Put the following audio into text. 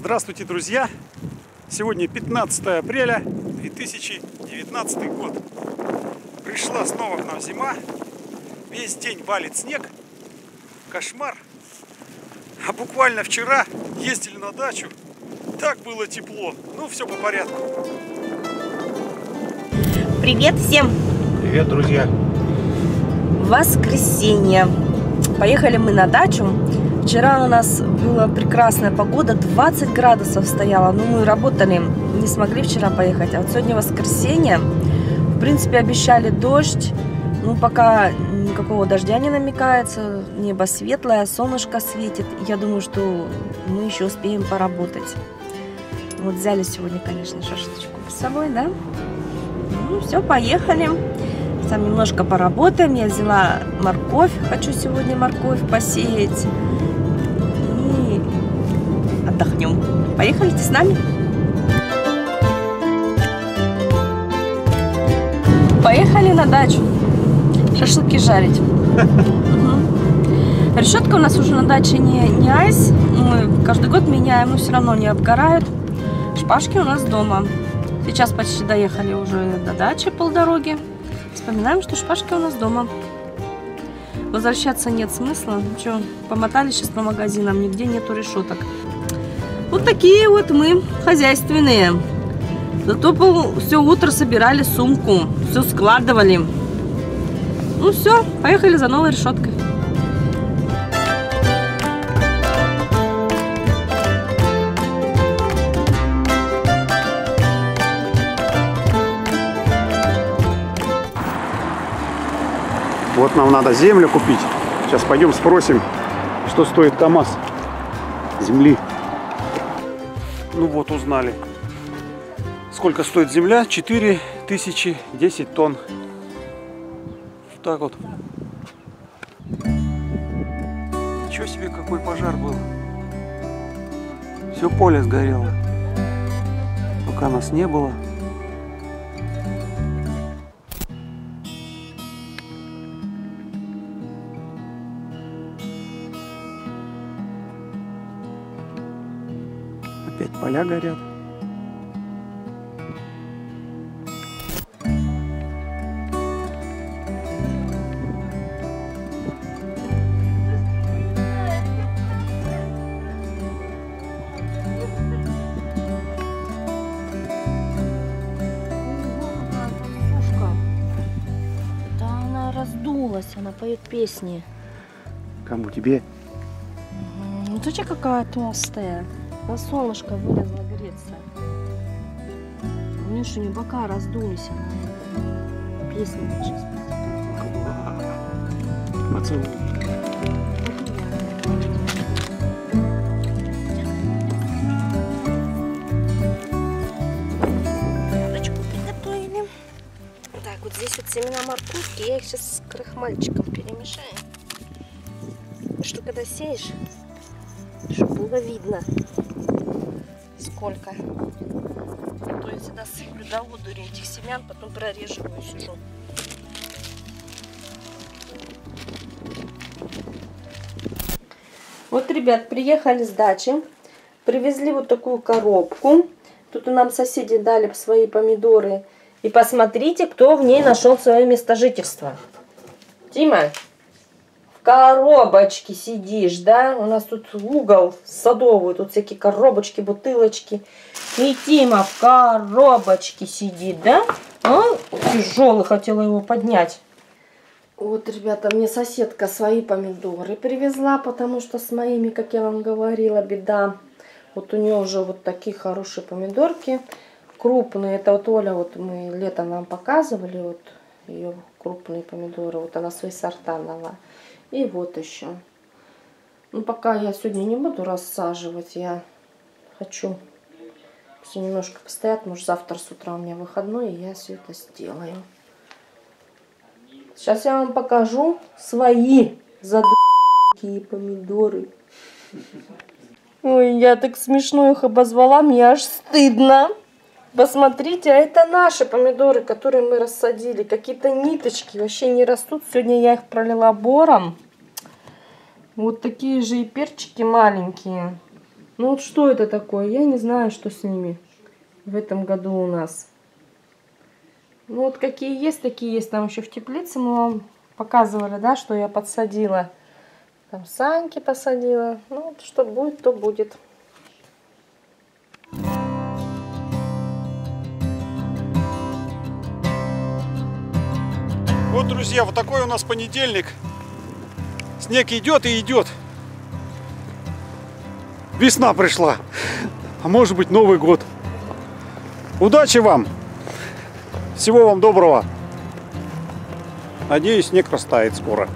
Здравствуйте, друзья! Сегодня 15 апреля 2019 год. Пришла снова к нам зима. Весь день валит снег. Кошмар. А буквально вчера ездили на дачу. Так было тепло. Ну, все по порядку. Привет всем! Привет, друзья! Воскресенье. Поехали мы на дачу. Вчера у нас была прекрасная погода, 20 градусов стояло. Но мы работали, не смогли вчера поехать. А вот сегодня воскресенье. В принципе, обещали дождь. Ну, пока никакого дождя не намекается. Небо светлое, солнышко светит. Я думаю, что мы еще успеем поработать. Вот взяли сегодня, конечно, шашлычку с собой, да? Ну, все, поехали. Там немножко поработаем. Я взяла морковь. Хочу сегодня морковь посеять. И отдохнем. Поехали с нами. Поехали на дачу. Шашлыки жарить. Решетка у нас уже на даче не айс. Мы каждый год меняем, но все равно не обгорают. Шпажки у нас дома. Сейчас почти доехали уже до дачи полдороги. Вспоминаем, что шпажки у нас дома. Возвращаться нет смысла. Что, помотали сейчас по магазинам, нигде нету решеток. Вот такие вот мы хозяйственные. Зато все утро собирали сумку, все складывали. Ну все, поехали за новой решеткой. Вот нам надо землю купить. Сейчас пойдем спросим, что стоит КамАЗ земли. Ну вот, узнали. Сколько стоит земля? 4000, 10 тонн. Вот так вот. Ничего себе, какой пожар был. Все поле сгорело. Пока нас не было. Опять поля горят. Да она раздулась, она поет песни. Кому тебе? Ну ты че какая толстая. На солнышко вылезла греться. У нее что, не бока раздулись. Песни сейчас. Поцелуй. Ядочку приготовили. Так, вот здесь вот семена морковки. Я их сейчас с крахмальчиком перемешаю. Что когда сеешь, чтобы было видно, сколько. А то я всегда сыплю до одури этих семян, потом прореживаю, сижу. Вот, ребят, приехали с дачи, привезли вот такую коробку. Тут у нам соседи дали свои помидоры. И посмотрите, кто в ней нашел свое место жительства. Тима, в коробочке сидишь, да? У нас тут угол садовый, тут всякие коробочки, бутылочки. И Тима в коробочке сидит, да? Он тяжелый, хотела его поднять. Вот, ребята, мне соседка свои помидоры привезла, потому что с моими, как я вам говорила, беда. Вот у нее уже вот такие хорошие помидорки, крупные. Это вот Оля, вот мы летом вам показывали, вот ее крупные помидоры. Вот она свои сорта дала. И вот еще. Ну, пока я сегодня не буду рассаживать, я хочу все немножко постоять. Может, завтра с утра у меня выходной, и я все это сделаю. Сейчас я вам покажу свои задурские помидоры. Ой, я так смешно их обозвала, мне аж стыдно. Посмотрите, а это наши помидоры, которые мы рассадили. Какие-то ниточки вообще не растут. Сегодня я их пролила бором. Вот такие же и перчики маленькие. Ну вот что это такое? Я не знаю, что с ними в этом году у нас. Ну вот какие есть, такие есть. Там еще в теплице мы вам показывали, да, что я подсадила. Там саньки посадила. Ну вот что будет, то будет. Вот, друзья, вот такой у нас понедельник. Снег идет и идет. Весна пришла. А может быть, Новый год. Удачи вам! Всего вам доброго! Надеюсь, снег растает скоро.